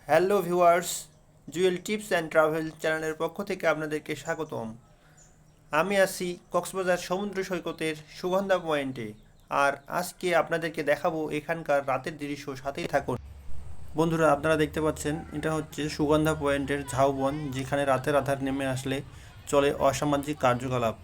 Hello viewers, Jewel tips and travel চ্যানেলের পক্ষ থেকে আপনাদেরকে স্বাগতম। আমি আছি কক্সবাজার সমুদ্র সৈকতের সুগন্ধা পয়েন্টে। আর আজকে আপনাদেরকে দেখাবো এখানকার রাতের দৃশ্য, সাথেই থাকুন। বন্ধুরা, আপনারা দেখতে পাচ্ছেন এটা হচ্ছে সুগন্ধা পয়েন্টের ঝাউবন, যেখানে রাতের আধার নেমে আসলে চলে অসামাজিক কার্যকলাপ।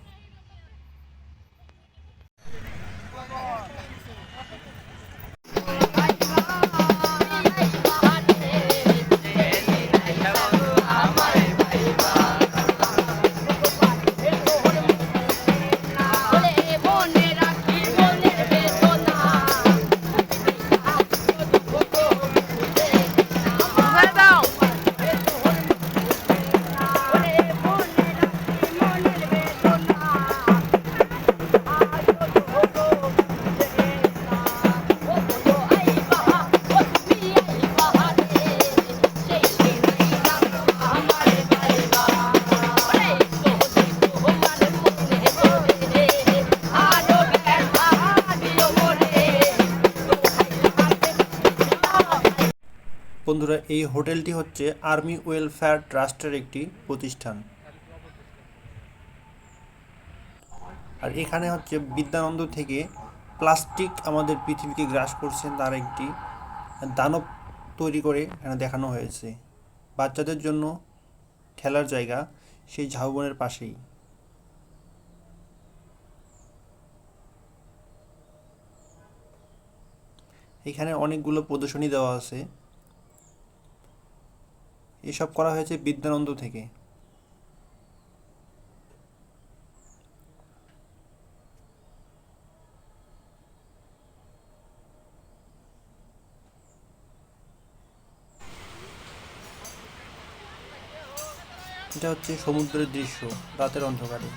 বন্ধুরা, এই হোটেলটি হচ্ছে আর্মি ওয়েলফেয়ার ট্রাস্টের একটি প্রতিষ্ঠান। আর এখানে হচ্ছে বিদ্যানন্দ থেকে প্লাস্টিক আমাদের পৃথিবীকে গ্রাস করছে তার একটি দানব তৈরি করে এখানে দেখানো হয়েছে। বাচ্চাদের জন্য খেলার জায়গা সেই ঝাউবনের পাশেই। এখানে অনেকগুলো প্রদর্শনী দেওয়া আছে। এসব করা হয়েছে বিদ্যানন্দ থেকে। এটা হচ্ছে সমুদ্রের দৃশ্য রাতের অন্ধকারে।